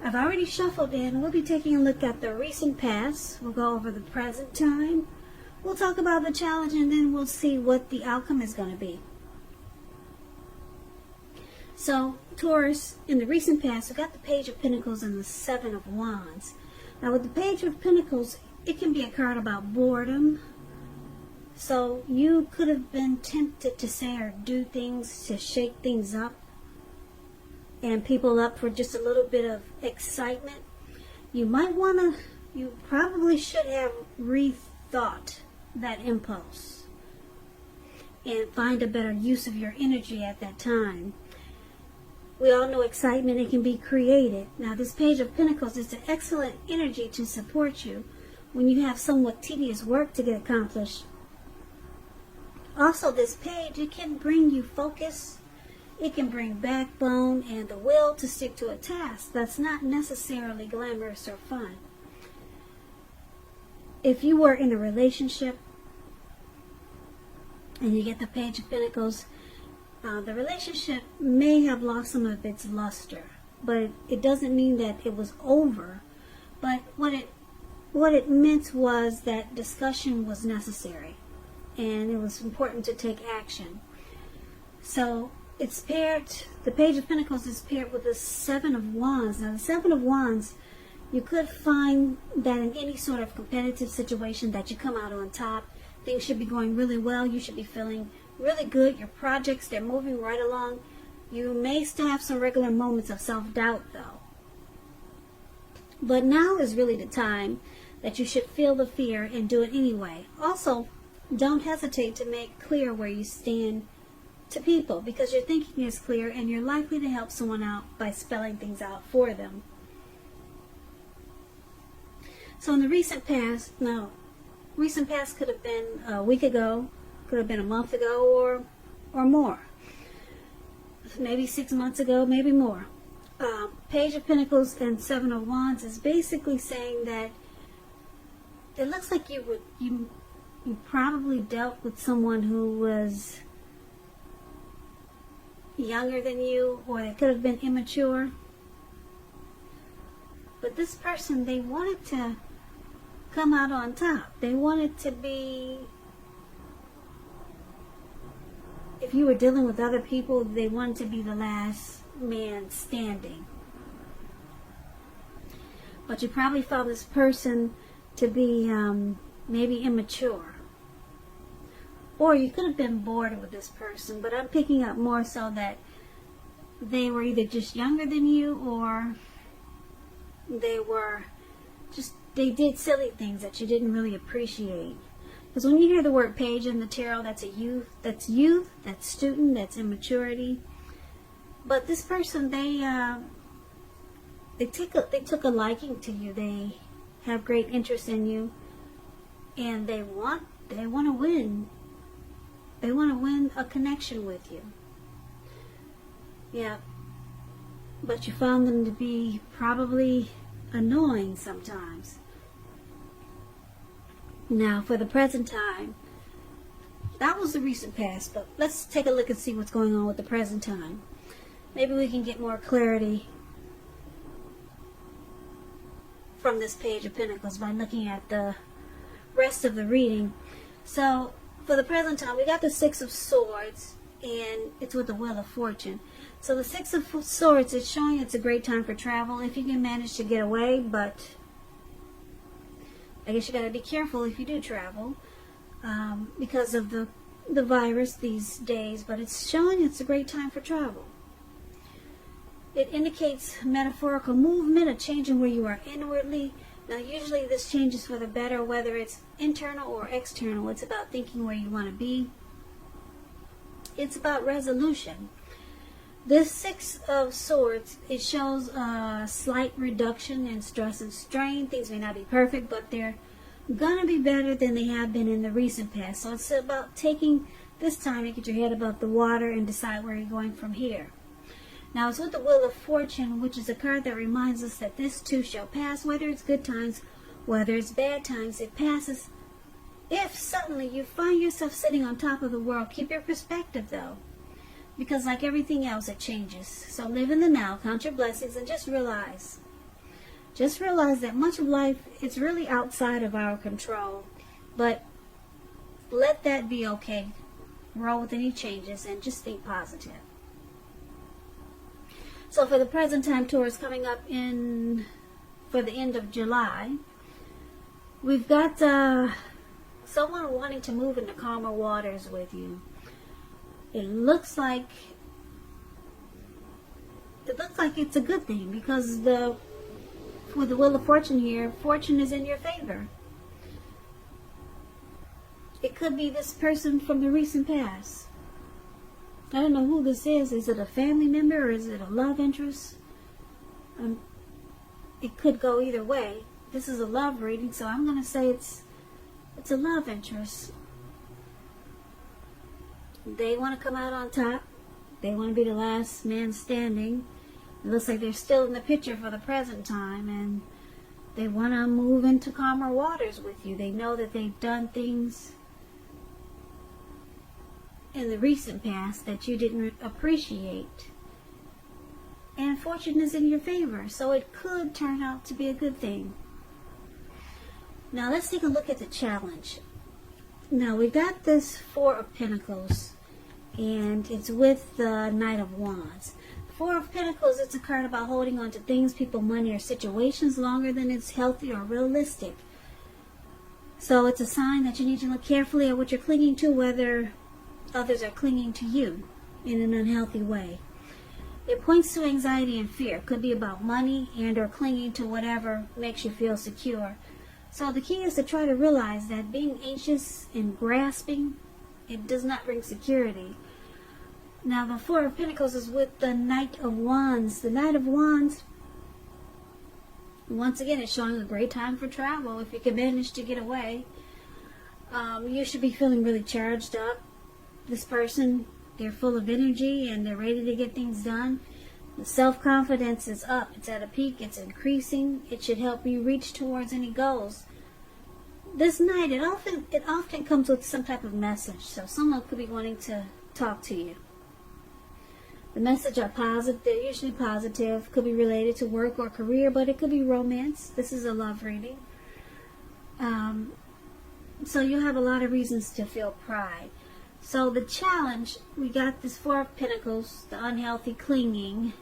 I've already shuffled in. We'll be taking a look at the recent past. We'll go over the present time. We'll talk about the challenge, and then we'll see what the outcome is going to be. So, Taurus, in the recent past, we got the Page of Pentacles and the Seven of Wands. Now, with the Page of Pentacles, it can be a card about boredom. So, you could have been tempted to say or do things to shake things up and people up for just a little bit of excitement. You probably should have rethought that impulse and find a better use of your energy at that time. We all know excitement, it can be created. Now, this Page of Pentacles is an excellent energy to support you when you have somewhat tedious work to get accomplished. Also, this page, it can bring you focus. It can bring backbone and the will to stick to a task that's not necessarily glamorous or fun. If you were in a relationship and you get the Page of Pentacles, the relationship may have lost some of its luster, but it doesn't mean that it was over. But what it meant was that discussion was necessary, and it was important to take action. So it's paired, the Page of Pentacles is paired with the Seven of Wands. Now, the Seven of Wands, you could find that in any sort of competitive situation that you come out on top. Things should be going really well. You should be feeling really good. Your projects, they're moving right along. You may still have some regular moments of self-doubt, though. But now is really the time that you should feel the fear and do it anyway. Also, don't hesitate to make clear where you stand to people, because your thinking is clear and you're likely to help someone out by spelling things out for them. So in the recent past, recent past could have been a week ago, could have been a month ago, or more. Maybe 6 months ago, maybe more. Page of Pentacles and Seven of Wands is basically saying that it looks like you probably dealt with someone who was younger than you, or they could have been immature. But this person, they wanted to come out on top. They wanted to be, if you were dealing with other people, they wanted to be the last man standing. But you probably found this person to be maybe immature. Or you could have been bored with this person, but I'm picking up more so that they were either just younger than you, or they did silly things that you didn't really appreciate. Because when you hear the word page in the tarot, that's that's student, that's immaturity. But this person, they took a liking to you. They have great interest in you, and they want to win. They want to win a connection with you. Yeah. But you found them to be probably annoying sometimes. Now, for the present time, that was the recent past, but let's take a look and see what's going on with the present time. Maybe we can get more clarity from this Page of Pentacles by looking at the rest of the reading. So, for the present time, we got the Six of Swords, and it's with the Wheel of Fortune. So the Six of Swords is showing it's a great time for travel if you can manage to get away, but I guess you got to be careful if you do travel because of the virus these days, but it's showing it's a great time for travel. It indicates metaphorical movement, a change in where you are inwardly. Now, usually this changes for the better, whether it's internal or external. It's about thinking where you want to be. It's about resolution. This Six of Swords, it shows a slight reduction in stress and strain. Things may not be perfect, but they're going to be better than they have been in the recent past. So it's about taking this time to get your head above the water and decide where you're going from here. Now, it's with the Wheel of Fortune, which is a card that reminds us that this too shall pass. Whether it's good times, whether it's bad times, it passes. If suddenly you find yourself sitting on top of the world, keep your perspective, though. Because like everything else, it changes. So live in the now, count your blessings, and just realize Just realize that much of life is really outside of our control, but let that be okay. Roll with any changes and just think positive. So for the present time, Taurus, coming up for the end of July, we've got someone wanting to move into calmer waters with you. It looks like it's a good thing, because with the Wheel of Fortune here, fortune is in your favor. It could be this person from the recent past. I don't know who this is. Is it a family member or is it a love interest? It could go either way. This is a love reading, so I'm going to say it's a love interest. They want to come out on top. They want to be the last man standing. It looks like they're still in the picture for the present time, and they want to move into calmer waters with you. They know that they've done things in the recent past that you didn't appreciate. And fortune is in your favor, so it could turn out to be a good thing. Now let's take a look at the challenge. Now we've got this Four of Pentacles, and it's with the Knight of Wands. Four of Pentacles, it's a card about holding on to things, people, money, or situations longer than it's healthy or realistic. So it's a sign that you need to look carefully at what you're clinging to, whether others are clinging to you in an unhealthy way. It points to anxiety and fear. It could be about money and or clinging to whatever makes you feel secure. So the key is to try to realize that being anxious and grasping, it does not bring security. Now the Four of Pentacles is with the Knight of Wands. The Knight of Wands, once again, is showing a great time for travel. If you can manage to get away, you should be feeling really charged up. This person, they're full of energy and they're ready to get things done. The self-confidence is up. It's at a peak. It's increasing. It should help you reach towards any goals. This night, it often comes with some type of message. So someone could be wanting to talk to you. The message are positive. They're usually positive. Could be related to work or career, but it could be romance. This is a love reading. So you'll have a lot of reasons to feel pride. So the challenge, we got this Four of Pentacles, the unhealthy clinging,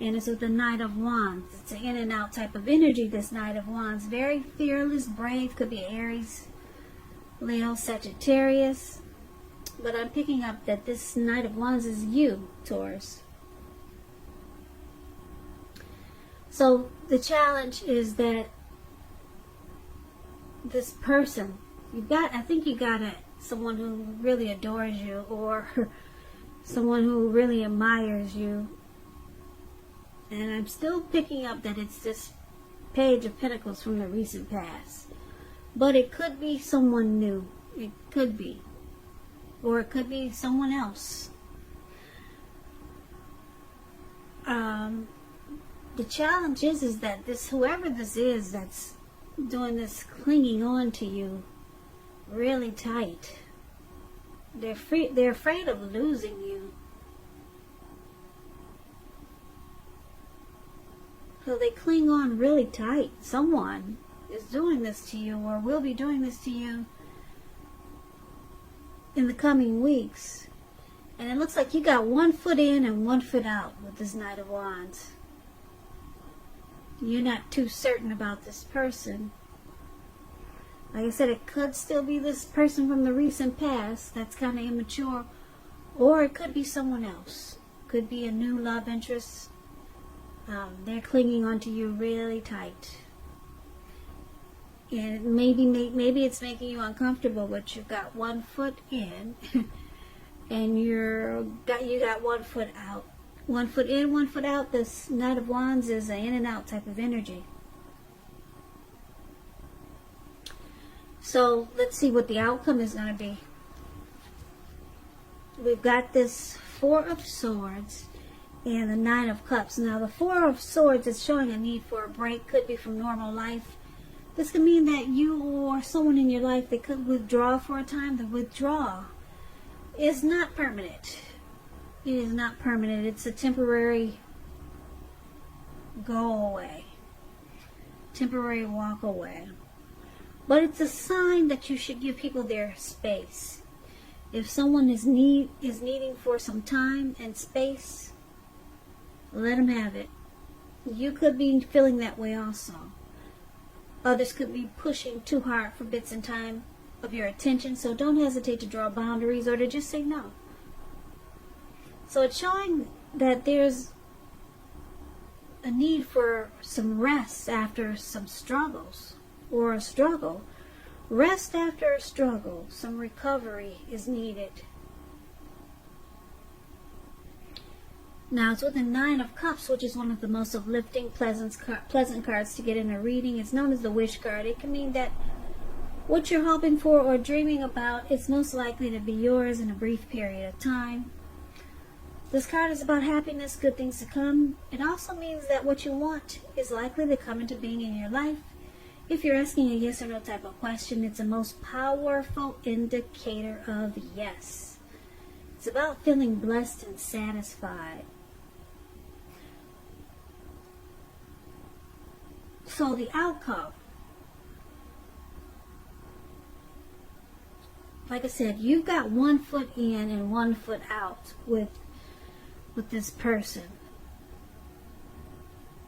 and it's with the Knight of Wands. It's an in and out type of energy, this Knight of Wands. Very fearless, brave, could be Aries, Leo, Sagittarius. But I'm picking up that this Knight of Wands is you, Taurus. So the challenge is that this person, I think you got someone who really adores you, or someone who really admires you. And I'm still picking up that it's this Page of Pentacles from the recent past. But it could be someone new. It could be. Or it could be someone else. The challenge is that whoever this is that's doing this clinging on to you really tight, they're afraid of losing you. So they cling on really tight. Someone is doing this to you, or will be doing this to you in the coming weeks. And it looks like you got 1 foot in and 1 foot out with this Knight of Wands. You're not too certain about this person. Like I said, it could still be this person from the recent past that's kind of immature, or it could be someone else. Could be a new love interest. They're clinging onto you really tight. And maybe it's making you uncomfortable, but you've got 1 foot in and you got 1 foot out. 1 foot in, 1 foot out. This Knight of Wands is an in and out type of energy. So let's see what the outcome is going to be. We've got this Four of Swords and the Nine of Cups. Now the Four of Swords is showing a need for a break. Could be from normal life. This could mean that you or someone in your life, they could withdraw for a time. The withdrawal is not permanent. It is not permanent. It's a temporary go away. temporary walk away. But it's a sign that you should give people their space. If someone is needing for some time and space, let them have it. You could be feeling that way also. Others could be pushing too hard for bits and time of your attention, so don't hesitate to draw boundaries or to just say no. So it's showing that there's a need for some rest after some struggles, or a struggle. Rest after a struggle, some recovery is needed. Now it's with the Nine of Cups, which is one of the most uplifting, pleasant cards to get in a reading. It's known as the wish card. It can mean that what you're hoping for or dreaming about is most likely to be yours in a brief period of time. This card is about happiness, good things to come. It also means that what you want is likely to come into being in your life. If you're asking a yes or no type of question, it's a most powerful indicator of yes. It's about feeling blessed and satisfied. So the outcome, like I said, you've got 1 foot in and 1 foot out with this person.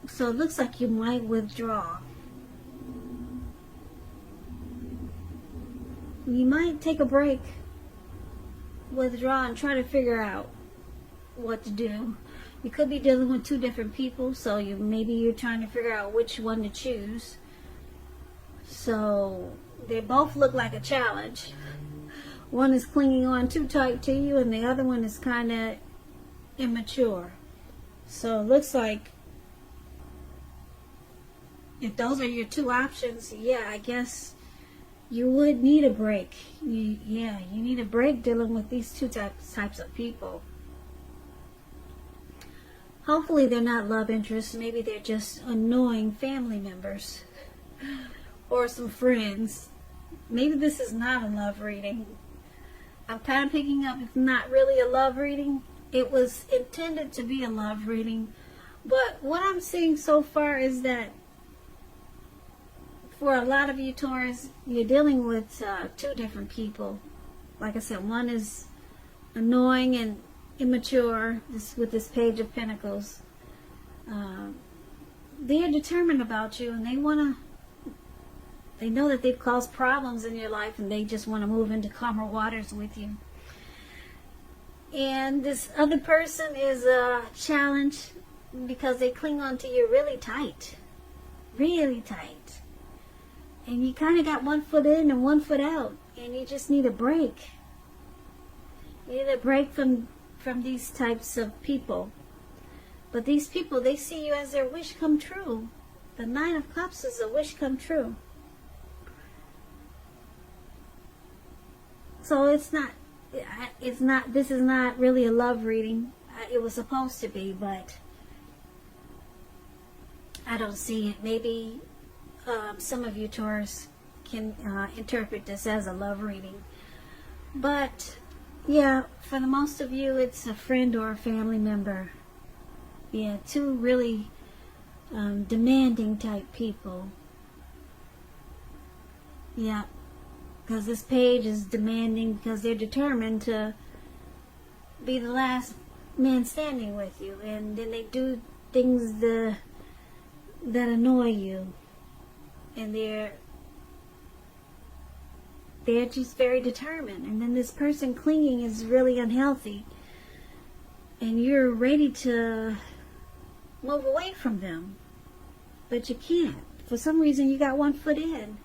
So it looks like you might withdraw. You might take a break, withdraw, and try to figure out what to do. You could be dealing with 2 different people, so maybe you're trying to figure out which one to choose. So they both look like a challenge. One is clinging on too tight to you, and the other one is kind of immature. So it looks like if those are your 2 options, yeah, I guess you would need a break. You need a break dealing with these 2 types of people. Hopefully they're not love interests. Maybe they're just annoying family members or some friends. Maybe this is not a love reading. I'm kind of picking up it's not really a love reading. It was intended to be a love reading. But what I'm seeing so far is that for a lot of you Taurus, you're dealing with 2 different people. Like I said, one is annoying and immature, with this Page of Pentacles. They're determined about you, and they know that they've caused problems in your life, and they just want to move into calmer waters with you. And this other person is a challenge because they cling on to you really tight. Really tight. And you kind of got 1 foot in and 1 foot out. And you just need a break. You need a break from these types of people. But these people, they see you as their wish come true. The Nine of Cups is a wish come true. So this is not really a love reading. It was supposed to be, but I don't see it. Maybe some of you Taurus can interpret this as a love reading. But yeah, for the most of you, it's a friend or a family member. Yeah, 2 really demanding type people. Yeah, because this page is demanding because they're determined to be the last man standing with you. And then they do things that annoy you. And they're just very determined. And then this person clinging is really unhealthy. And you're ready to move away from them. But you can't. For some reason you got 1 foot in.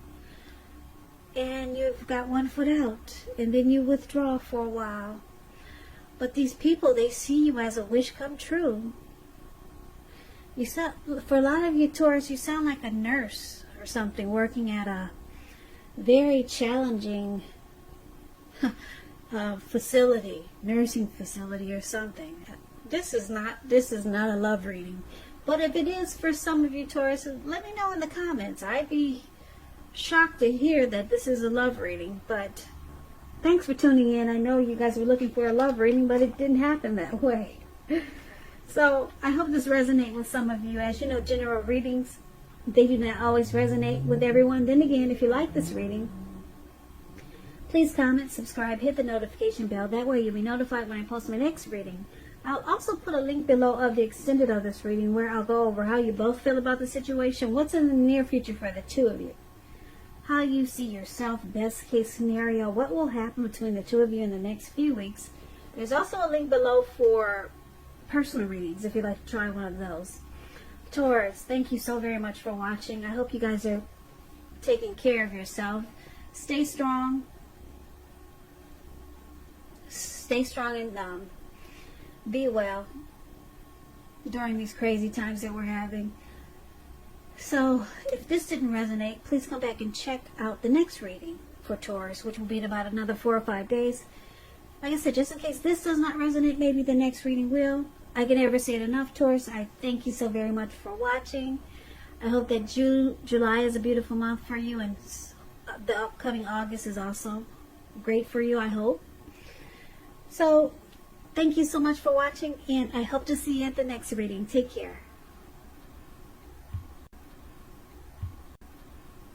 And you've got 1 foot out. And then you withdraw for a while. But these people, they see you as a wish come true. For a lot of you Taurus, you sound like a nurse or something working at a very challenging facility, nursing facility or something. This is not a love reading. But if it is for some of you Taurus, let me know in the comments. I'd be shocked to hear that this is a love reading. But thanks for tuning in. I know you guys were looking for a love reading, but it didn't happen that way. So I hope this resonates with some of you. As you know, general readings They do not always resonate with everyone. Then again, if you like this reading, please comment, subscribe, hit the notification bell. That way you'll be notified when I post my next reading. I'll also put a link below of the extended of this reading where I'll go over how you both feel about the situation, what's in the near future for the two of you, how you see yourself, best case scenario, what will happen between the two of you in the next few weeks. There's also a link below for personal readings if you'd like to try one of those. Taurus, thank you so very much for watching. I hope you guys are taking care of yourself. Stay strong. Stay strong and be well during these crazy times that we're having. So if this didn't resonate, please come back and check out the next reading for Taurus, which will be in about another 4 or 5 days. Like I said, just in case this does not resonate, maybe the next reading will. I can never say it enough, Taurus. I thank you so very much for watching. I hope that July is a beautiful month for you, and the upcoming August is also great for you, I hope. So thank you so much for watching, and I hope to see you at the next reading. Take care.